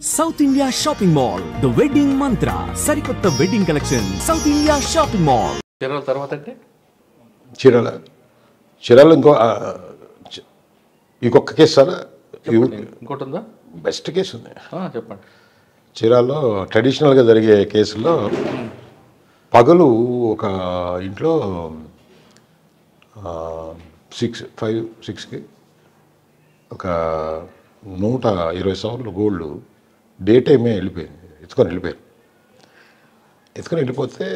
South India Shopping Mall, The Wedding Mantra, Sarikotta Wedding Collection, South India Shopping Mall. చీరల తర్వాత అంటే చీరలు ఇంకొక కేసు సార్, ఇంకోటి ఉందా? బెస్ట్ కేసు ఉంది. చెప్పండి. చీరాల్లో ట్రెడిషనల్గా జరిగే కేసుల్లో పగలు ఒక ఇంట్లో 6కి ఒక 120 సవర్లు గోల్డ్ డే టైమే వెళ్ళిపోయింది, ఎత్తుకొని వెళ్ళిపోతే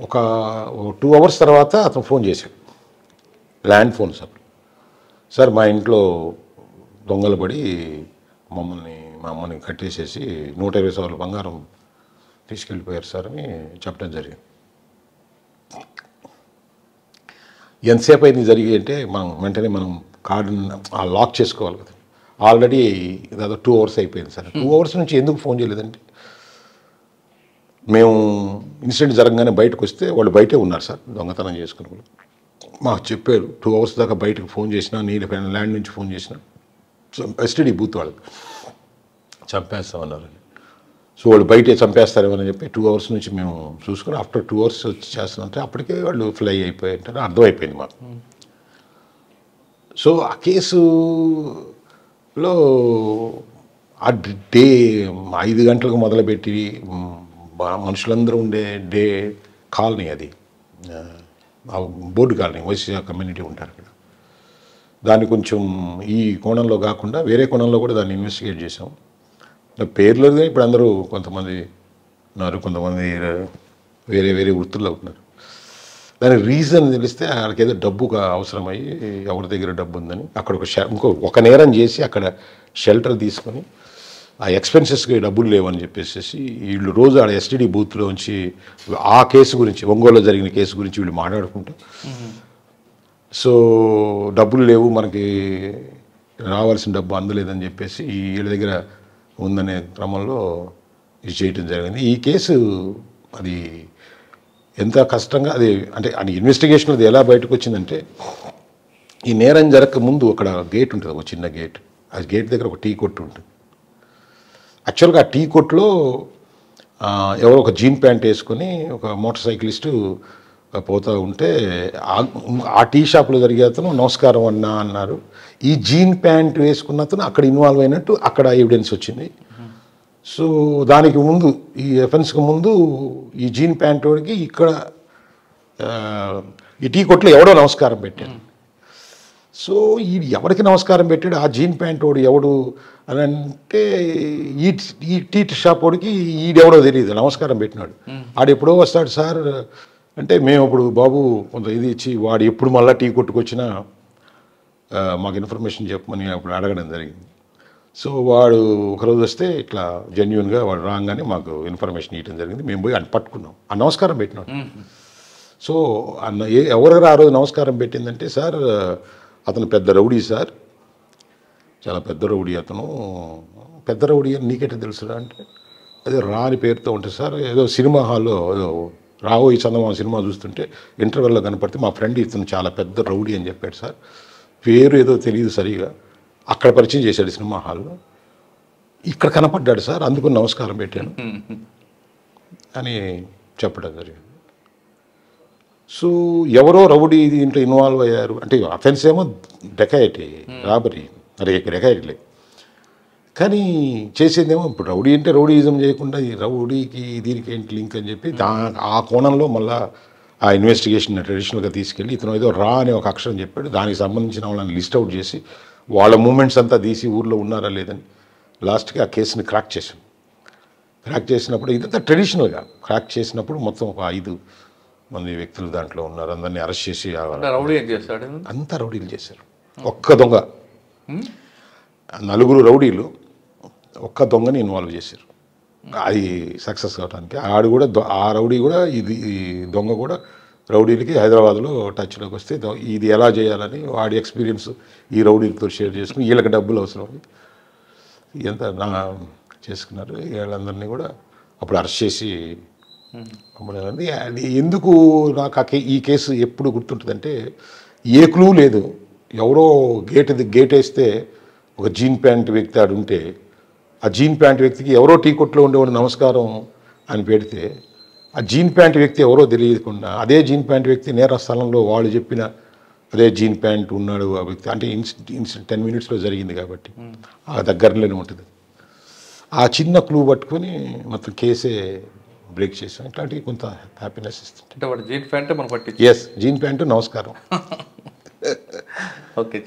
ఒక 2 అవర్స్ తర్వాత అతను ఫోన్ చేశాడు, ల్యాండ్ ఫోన్ సార్ మా ఇంట్లో దొంగలు పడి మా అమ్మని కట్టేసేసి 120 సవర్ల బంగారం తీసుకెళ్ళిపోయారు సార్ అని చెప్పడం జరిగింది. ఎంతసేపు అయింది జరిగి అంటే వెంటనే మనం కార్డుని లాక్ చేసుకోవాలి కదా. ఆల్రెడీ దాదాపు 2 అవర్స్ అయిపోయింది సార్. 2 అవర్స్ నుంచి ఎందుకు ఫోన్ చేయలేదంటే, మేము ఇన్సిడెంట్ జరగగానే బయటకు వస్తే వాళ్ళు బయటే ఉన్నారు సార్, దొంగతనం చేసుకుని వాళ్ళు మాకు చెప్పారు. 2 అవర్స్ దాకా బయటకు ఫోన్ చేసినా, నేను ల్యాండ్ నుంచి ఫోన్ చేసినా, సో ఎస్టీడీ బూత్ వాళ్ళకి చంపేస్తామన్నారు. సో వాళ్ళు బయటే చంపేస్తారేమని చెప్పి 2 అవర్స్ నుంచి మేము చూసుకుని ఆఫ్టర్ 2 అవర్స్ వచ్చి చేస్తానంటే అప్పటికే వాళ్ళు ఫ్లై అయిపోయింటారు, అర్థమైపోయింది మాకు. సో ఆ కేసులో ఆ డే 5 గంటలకు మొదలుపెట్టి మనుషులందరూ ఉండే డే కాలనీ, అది బోర్డు కాలనీ, వైశ్య కమ్యూనిటీ ఉంటారు అక్కడ. దాన్ని కొంచెం ఈ కోణంలో కాకుండా వేరే కోణంలో కూడా దాన్ని ఇన్వెస్టిగేట్ చేసాం. పేర్లు ఇప్పుడు అందరూ కొంతమంది ఉన్నారు, కొంతమంది వేరే వేరే వృత్తుల్లో ఉంటున్నారు. దానికి రీజన్ తెలిస్తే అక్కడికి ఏదో డబ్బుగా అవసరమయ్యి ఎవరి దగ్గర డబ్బు ఉందని అక్కడ ఒక నేరం చేసి అక్కడ షెల్టర్ తీసుకొని ఆ ఎక్స్పెన్సెస్కి డబ్బులు లేవని చెప్పేసి వీళ్ళు రోజు ఆడ ఎస్టీడీ బూత్లో ఉంచి ఆ కేసు గురించి, ఒంగోలులో జరిగిన కేసు గురించి వీళ్ళు మాట్లాడుకుంటూ, సో డబ్బులు లేవు మనకి, రావాల్సిన డబ్బు అందలేదని చెప్పేసి వీళ్ళ దగ్గర ఉందనే క్రమంలో ఇది చేయటం జరిగింది. ఈ కేసు అది ఎంత కష్టంగా అంటే ఇన్వెస్టిగేషన్ అది ఎలా బయటకు వచ్చిందంటే, ఈ నేరం జరగక ముందు అక్కడ గేట్ ఉంటుంది, ఒక చిన్న గేట్. ఆ గేట్ దగ్గర ఒక టీ కొట్టు ఉంటుంది. యాక్చువల్గా ఆ టీ కొట్టులో ఎవరో ఒక జీన్ ప్యాంట్ వేసుకొని ఒక మోటార్ సైకిలిస్టు పోతూ ఉంటే ఆ టీ షాప్లో జరిగే అతను నమస్కారం అన్నా అన్నారు. ఈ జీన్ ప్యాంట్ వేసుకున్న అతను అక్కడ ఇన్వాల్వ్ అయినట్టు అక్కడ ఎవిడెన్స్ వచ్చింది. సో దానికి ముందు, ఈ ఎఫెన్స్కి ముందు ఈ జీన్ ప్యాంట్ వాడికి ఇక్కడ ఈ టీ కొట్లో ఎవడో నమస్కారం పెట్టాడు. సో ఈ ఎవరికి నమస్కారం పెట్టాడు, ఆ జీన్ ప్యాంట్ వాడు ఎవడు అని అంటే ఈ టీ షాప్ వాడికి ఈడెవడో తెలియదు, నమస్కారం పెట్టినాడు. ఆడు ఎప్పుడో వస్తాడు సార్ అంటే, మేము అప్పుడు బాబు కొంత ఇది ఇచ్చి వాడు ఎప్పుడు మళ్ళీ టీ కొట్టుకొచ్చినా మాకు ఇన్ఫర్మేషన్ చెప్పమని అప్పుడు అడగడం జరిగింది. సో వాడు ఒకరోజు వస్తే ఇట్లా జెన్యున్గా వాడు రాగానే మాకు ఇన్ఫర్మేషన్ ఇవ్వడం జరిగింది. మేము పోయి ఆయన పట్టుకున్నాం, ఆ నమస్కారం పెట్టినాడు. సో ఎవరెవరు ఆ రోజు నమస్కారం పెట్టిందంటే, సార్ అతను పెద్ద రౌడీ సార్, చాలా పెద్ద రౌడీ అతను. పెద్ద రౌడీ అని నీకెట్లా తెలుసురా అంటే, అదే రాని పేరుతో ఉంటుంది సార్, ఏదో సినిమా హాల్లో ఏదో రావోయి చందమా సినిమా చూస్తుంటే ఇంటర్వెల్లో కనపడితే మా ఫ్రెండ్ ఇతను చాలా పెద్ద రౌడీ అని చెప్పాడు సార్, పేరు ఏదో తెలియదు సరిగా, అక్కడ పరిచయం చేశాడు సినిమా హాల్లో, ఇక్కడ కనపడ్డాడు సార్, అందుకు నమస్కారం పెట్టాను అని చెప్పడం జరిగింది. సో ఎవరో రౌడీ దీంట్లో ఇన్వాల్వ్ అయ్యారు అంటే, అఫెన్స్ ఏమో డెకాయిటీ, రాబరీ, డెకాయిటీలే, కానీ చేసేదేమో ఇప్పుడు రౌడీ అంటే రౌడీయిజం చేయకుండా ఈ రౌడీకి దీనికి ఏంటి లింక్ అని చెప్పి ఆ కోణంలో మళ్ళీ ఆ ఇన్వెస్టిగేషన్ ట్రెడిషనల్గా తీసుకెళ్ళి ఇతను ఏదో రా అనే ఒక అక్షరం చెప్పాడు, దానికి సంబంధించిన వాళ్ళని లిస్ట్ అవుట్ చేసి వాళ్ళ మూమెంట్స్ అంతా తీసి ఊర్లో ఉన్నారా లేదని లాస్ట్కి ఆ కేసుని క్రాక్ చేసాం. క్రాక్ చేసినప్పుడు ఇదంతా ట్రెడిషనల్గా క్రాక్ చేసినప్పుడు మొత్తం ఒక 5 మంది వ్యక్తులు దాంట్లో ఉన్నారు. అందరినీ అరెస్ట్ చేసి అంతా రౌడీలు చేశారు. ఒక్క దొంగ, 4 రౌడీలు ఒక్క దొంగని ఇన్వాల్వ్ చేశారు. అది సక్సెస్ కావడానికి ఆడు కూడా, ఆ రౌడీ కూడా, ఈ దొంగ కూడా రౌడీలకి హైదరాబాద్లో టచ్లోకి వస్తే ఇది ఎలా చేయాలని వాడి ఎక్స్పీరియన్స్ ఈ రౌడీలతో షేర్ చేసుకుని వీళ్ళకి డబ్బులు అవసరం ఎంత చేసుకున్నారు. వీళ్ళందరినీ కూడా అప్పుడు అరెస్ట్ చేసి అది ఎందుకు నాకు ఈ కేసు ఎప్పుడు గుర్తుంటుందంటే, ఏ క్లూ లేదు, ఎవరో గేట్ వేస్తే ఒక జీన్ ప్యాంట్ వ్యక్తి ఆడు ఉంటే ఆ జీన్ ప్యాంట్ వ్యక్తికి ఎవరో టీ కొట్లో ఉండేవాడు నమస్కారం అని పెడితే ఆ జీన్ ప్యాంట్ వ్యక్తి ఎవరో తెలియకుండా అదే జీన్ ప్యాంట్ వ్యక్తి నేర స్థలంలో వాళ్ళు చెప్పిన అదే జీన్ ప్యాంట్ ఉన్నాడు ఆ వ్యక్తి అంటే ఇన్సిడెంట్ 10 minutesలో జరిగింది కాబట్టి ఆ దగ్గరలోనే ఉంటుంది. ఆ చిన్న క్లూ పట్టుకొని మొత్తం కేసే బ్రేక్ చేసాం. ఇట్లాంటివి కొంత హ్యాపీనెస్ ఇస్తుంది. అంటే వాడు జీన్ ప్యాంటే మనం పట్టించి ఎస్, జీన్ ప్యాంటు నమస్కారం. ఓకే.